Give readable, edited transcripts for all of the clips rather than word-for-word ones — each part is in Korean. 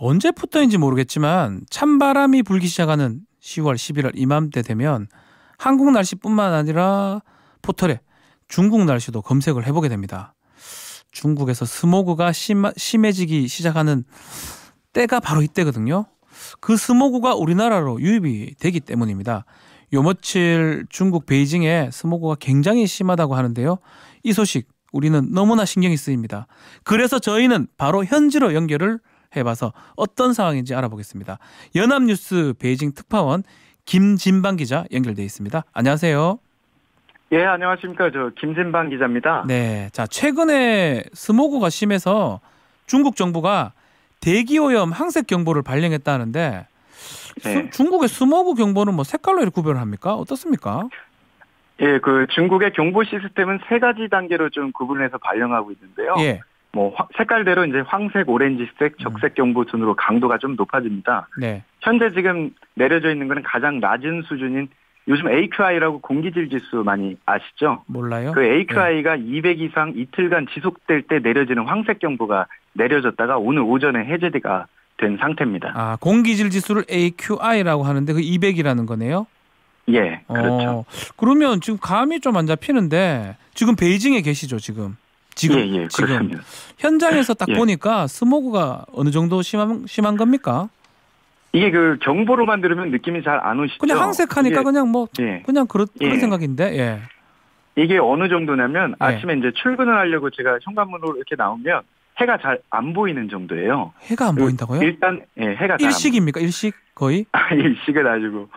언제부터인지 모르겠지만 찬바람이 불기 시작하는 10월, 11월 이맘때 되면 한국 날씨뿐만 아니라 포털에 중국 날씨도 검색을 해보게 됩니다. 중국에서 스모그가 심해지기 시작하는 때가 바로 이때거든요. 그 스모그가 우리나라로 유입이 되기 때문입니다. 요 며칠 중국 베이징에 스모그가 굉장히 심하다고 하는데요. 이 소식 우리는 너무나 신경이 쓰입니다. 그래서 저희는 바로 현지로 연결을 해봐서 어떤 상황인지 알아보겠습니다. 연합뉴스 베이징 특파원 김진방 기자 연결돼 있습니다. 안녕하세요. 예, 안녕하십니까. 저 김진방 기자입니다. 네, 자 최근에 스모그가 심해서 중국 정부가 대기오염 항색 경보를 발령했다는데 네. 중국의 스모그 경보는 뭐 색깔로 이렇게 구별을 합니까? 어떻습니까? 예, 그 중국의 경보 시스템은 세 가지 단계로 좀 구분해서 발령하고 있는데요. 예. 뭐 색깔대로 이제 황색, 오렌지색, 적색 경보 순으로 강도가 좀 높아집니다. 네. 현재 지금 내려져 있는 거는 가장 낮은 수준인 요즘 AQI라고 공기질 지수 많이 아시죠? 몰라요. 그 AQI가 200 이상 이틀간 지속될 때 내려지는 황색 경보가 내려졌다가 오늘 오전에 해제가 된 상태입니다. 아, 공기질 지수를 AQI라고 하는데 그 200이라는 거네요? 예, 그렇죠. 그러면 지금 감이 좀 안 잡히는데 지금 베이징에 계시죠, 지금? 예, 그렇습니다. 현장에서 딱 예. 보니까 스모그가 어느 정도 심한 겁니까? 이게 그 경보로만 들으면 느낌이 잘 안 오시죠? 그냥 항색하니까 그냥 뭐 예. 그냥 그런 예. 생각인데. 예. 이게 어느 정도냐면 예. 아침에 이제 출근을 하려고 제가 현관문으로 이렇게 나오면 해가 잘 안 보이는 정도예요. 해가 안 보인다고요? 일단 해가 잘 일식입니까? 일식 거의? 일식은 아니고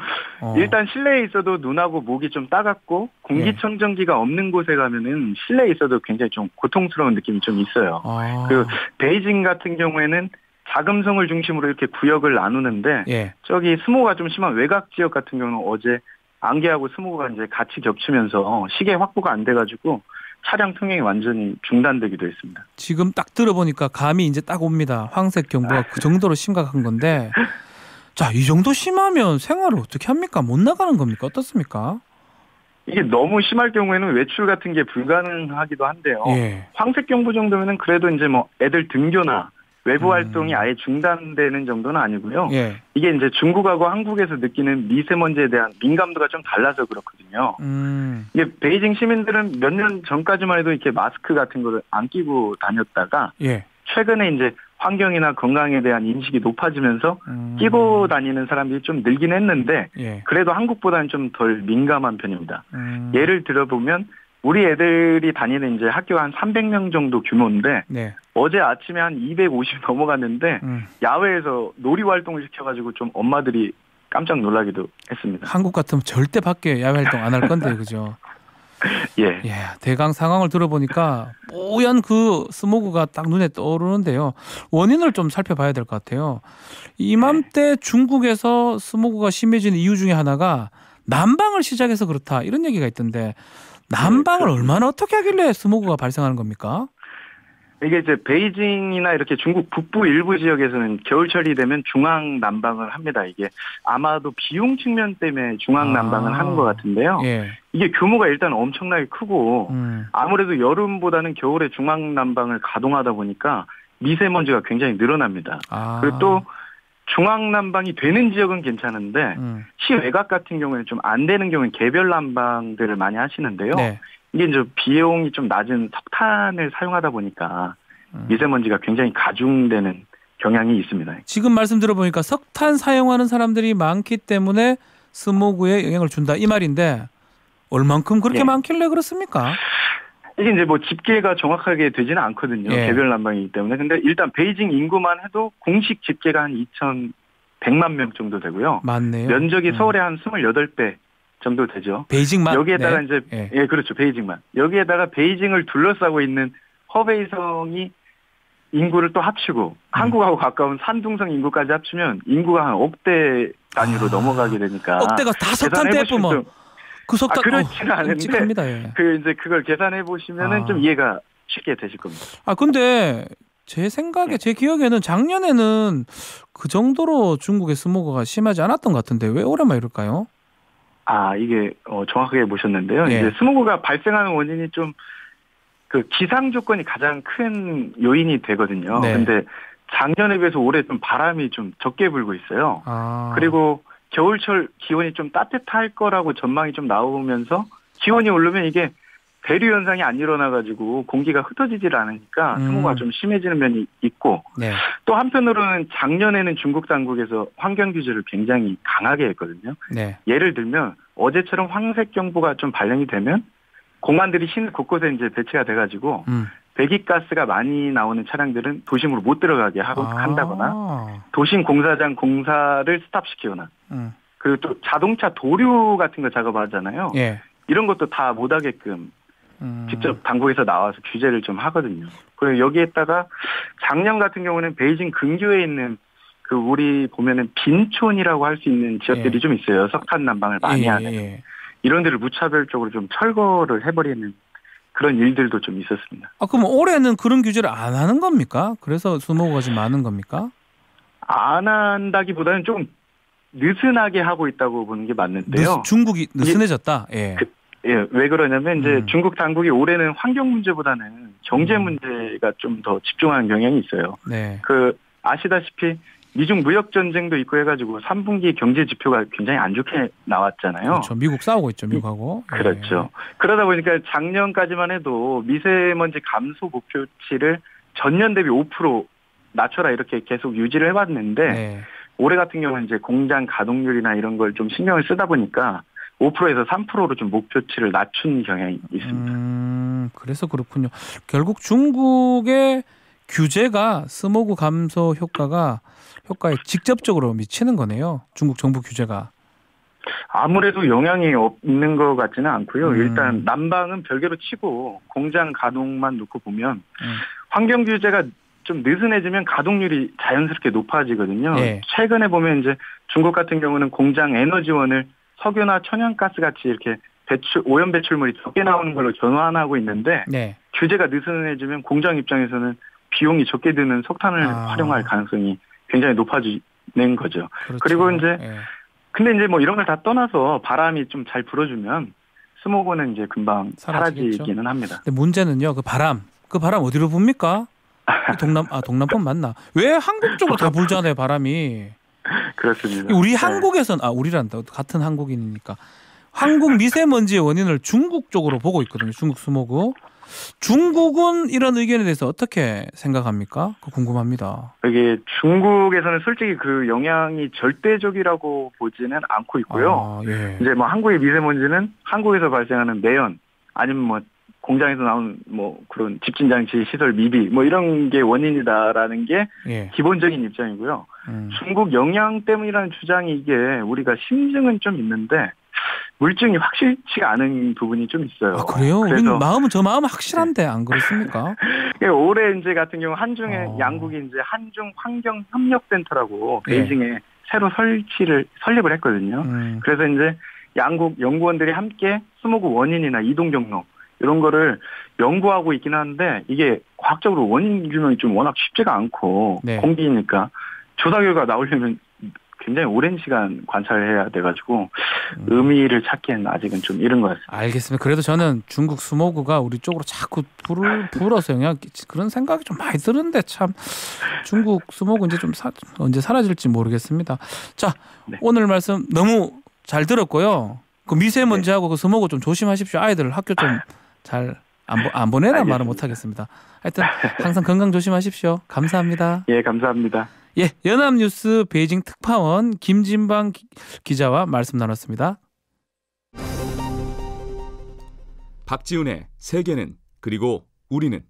일단 실내에 있어도 눈하고 목이 좀 따갑고 공기청정기가 없는 곳에 가면은 실내에 있어도 굉장히 좀 고통스러운 느낌이 좀 있어요. 그 베이징 같은 경우에는 자금성을 중심으로 이렇게 구역을 나누는데 예. 저기 스모그가 좀 심한 외곽 지역 같은 경우는 어제 안개하고 스모그가 이제 같이 겹치면서 시계 확보가 안 돼가지고 차량 통행이 완전히 중단되기도 했습니다. 지금 딱 들어보니까 감이 이제 딱 옵니다. 황색 경보가 그 정도로 심각한 건데 자, 이 정도 심하면 생활을 어떻게 합니까? 못 나가는 겁니까? 어떻습니까? 이게 너무 심할 경우에는 외출 같은 게 불가능하기도 한데요. 예. 황색 경보 정도면은 그래도 이제 뭐 애들 등교나 외부 활동이 아예 중단되는 정도는 아니고요. 예. 이게 이제 중국하고 한국에서 느끼는 미세먼지에 대한 민감도가 좀 달라서 그렇거든요. 이게 베이징 시민들은 몇 년 전까지만 해도 이렇게 마스크 같은 거를 안 끼고 다녔다가 예. 최근에 이제 환경이나 건강에 대한 인식이 높아지면서 끼고 다니는 사람들이 좀 늘긴 했는데 예. 그래도 한국보다는 좀 덜 민감한 편입니다. 예를 들어보면 우리 애들이 다니는 이제 학교가 한 300명 정도 규모인데 네. 어제 아침에 한 250 넘어갔는데 야외에서 놀이 활동을 시켜가지고 좀 엄마들이 깜짝 놀라기도 했습니다. 한국 같으면 절대 밖에 야외 활동 안 할 건데 그죠? 예. 예, 대강 상황을 들어보니까 뽀얀 그 스모그가 딱 눈에 떠오르는데요. 원인을 좀 살펴봐야 될 것 같아요. 이맘때 중국에서 스모그가 심해지는 이유 중에 하나가 난방을 시작해서 그렇다 이런 얘기가 있던데 난방을 얼마나 어떻게 하길래 스모그가 발생하는 겁니까? 이게 이제 베이징이나 이렇게 중국 북부 일부 지역에서는 겨울철이 되면 중앙 난방을 합니다. 이게 아마도 비용 측면 때문에 중앙 난방을 하는 것 같은데요. 예. 이게 규모가 일단 엄청나게 크고 아무래도 여름보다는 겨울에 중앙 난방을 가동하다 보니까 미세먼지가 굉장히 늘어납니다. 그리고 또 중앙 난방이 되는 지역은 괜찮은데 시외곽 같은 경우에는 좀 안 되는 경우는 개별 난방들을 많이 하시는데요. 네. 이게 이제 비용이 좀 낮은 석탄을 사용하다 보니까 미세먼지가 굉장히 가중되는 경향이 있습니다. 지금 말씀 들어보니까 석탄 사용하는 사람들이 많기 때문에 스모그에 영향을 준다 이 말인데 얼만큼 그렇게 많길래 그렇습니까? 이게 이제 뭐 집계가 정확하게 되지는 않거든요. 개별 난방이기 때문에. 근데 일단 베이징 인구만 해도 공식 집계가 한 2,100만 명 정도 되고요. 맞네요. 면적이 서울의 한 28배 정도 되죠. 베이징만? 여기에다가 이제 그렇죠. 베이징만. 여기에다가 베이징을 둘러싸고 있는 허베이성이 인구를 또 합치고 한국하고 가까운 산둥성 인구까지 합치면 인구가 한 억대 단위로 넘어가게 되니까 억대가 다 석탄 떼뿜어. 그 석탄 그렇지는 않은데 그 이제 그걸 계산해 보시면은 좀 이해가 쉽게 되실 겁니다. 근데 제 생각에 제 기억에는 작년에는 그 정도로 중국의 스모그가 심하지 않았던 것 같은데 왜 올해만 이럴까요? 이게 정확하게 보셨는데요. 이제 스모그가 발생하는 원인이 좀 그 기상 조건이 가장 큰 요인이 되거든요. 근데 작년에 비해서 올해 좀 바람이 좀 적게 불고 있어요. 그리고 겨울철 기온이 좀 따뜻할 거라고 전망이 좀 나오면서 기온이 오르면 이게 대류 현상이 안 일어나가지고 공기가 흩어지질 않으니까 스모그가 좀 심해지는 면이 있고 네. 또 한편으로는 작년에는 중국 당국에서 환경 규제를 굉장히 강하게 했거든요. 네. 예를 들면 어제처럼 황색 경보가 좀 발령이 되면 공안들이 시내 곳곳에 이제 배치가 돼가지고 배기가스가 많이 나오는 차량들은 도심으로 못 들어가게 한다거나 도심 공사장 공사를 스탑시키거나 그리고 또 자동차 도료 같은 거 작업하잖아요. 예. 이런 것도 다 못하게끔 직접 당국에서 나와서 규제를 좀 하거든요. 그리고 여기에다가 작년 같은 경우는 베이징 근교에 있는 그 우리 보면은 빈촌이라고 할 수 있는 지역들이 예. 좀 있어요. 석탄 난방을 많이 하는 이런 데를 무차별적으로 좀 철거를 해버리는 그런 일들도 좀 있었습니다. 그럼 올해는 그런 규제를 안 하는 겁니까? 그래서 스모그가 좀 많은 겁니까? 안 한다기보다는 좀 느슨하게 하고 있다고 보는 게 맞는데요. 중국이 느슨해졌다. 예. 왜 그러냐면 이제 중국 당국이 올해는 환경 문제보다는 경제 문제가 좀 더 집중하는 경향이 있어요. 네. 아시다시피 미중 무역 전쟁도 있고 해가지고 3분기 경제 지표가 굉장히 안 좋게 나왔잖아요. 그렇죠. 미국 싸우고 있죠, 미국하고. 그렇죠. 그러다 보니까 작년까지만 해도 미세먼지 감소 목표치를 전년 대비 5% 낮춰라 이렇게 계속 유지를 해왔는데 네. 올해 같은 경우는 이제 공장 가동률이나 이런 걸 좀 신경을 쓰다 보니까 5%에서 3%로 좀 목표치를 낮춘 경향이 있습니다. 그래서 그렇군요. 결국 중국의 규제가 스모그 감소 효과에 직접적으로 미치는 거네요. 중국 정부 규제가. 아무래도 영향이 없는 것 같지는 않고요. 일단 난방은 별개로 치고 공장 가동만 놓고 보면 환경 규제가 좀 느슨해지면 가동률이 자연스럽게 높아지거든요. 네. 최근에 보면 이제 중국 같은 경우는 공장 에너지원을 석유나 천연가스 같이 이렇게 오염 배출물이 적게 나오는 걸로 전환하고 있는데 네. 규제가 느슨해지면 공장 입장에서는 비용이 적게 드는 석탄을 활용할 가능성이 굉장히 높아지는 거죠. 그렇죠. 그리고 이제 근데 이제 뭐 이런 걸 다 떠나서 바람이 좀 잘 불어주면 스모그는 이제 금방 사라지기는 합니다. 근데 문제는요, 그 바람 어디로 붑니까? 동남풍 맞나? 왜 한국 쪽으로 다 불잖아요, 바람이. 그렇습니다. 우리 한국에선 우리란다 같은 한국인이니까 한국 미세먼지의 원인을 중국 쪽으로 보고 있거든요. 중국 스모그. 중국은 이런 의견에 대해서 어떻게 생각합니까? 궁금합니다. 이게 중국에서는 솔직히 그 영향이 절대적이라고 보지는 않고 있고요. 예. 이제 뭐 한국의 미세먼지는 한국에서 발생하는 매연 아니면 뭐 공장에서 나온 뭐 그런 집진장치 시설 미비 뭐 이런 게 원인이다라는 게 예. 기본적인 입장이고요. 중국 영향 때문이라는 주장이 이게 우리가 심증은 좀 있는데 물증이 확실치가 않은 부분이 좀 있어요. 그래요? 그래서 저 마음은 확실한데 안 그렇습니까? 올해 이제 같은 경우 한중에 양국이 이제 한중 환경 협력 센터라고 베이징에 새로 설립을 했거든요. 그래서 이제 양국 연구원들이 함께 스모그 원인이나 이동 경로 이런 거를 연구하고 있긴 한데 이게 과학적으로 원인 규명이 좀 워낙 쉽지가 않고 공기니까 조사 결과 나오려면 굉장히 오랜 시간 관찰해야 돼가지고 의미를 찾기에는 아직은 좀 이른 것 같습니다. 알겠습니다. 그래도 저는 중국 스모그가 우리 쪽으로 자꾸 불어서 영향 그런 생각이 좀 많이 드는데 참 중국 스모그 이제 좀 언제 사라질지 모르겠습니다. 자, 오늘 말씀 너무 잘 들었고요. 그 미세먼지하고 그 스모그 좀 조심하십시오. 아이들 학교 좀 잘 안 보내라 말은 못하겠습니다. 하여튼 항상 건강 조심하십시오. 감사합니다. 예, 감사합니다. 예, 연합뉴스 베이징 특파원 김진방 기자와 말씀 나눴습니다. 박지훈의 세계는 그리고 우리는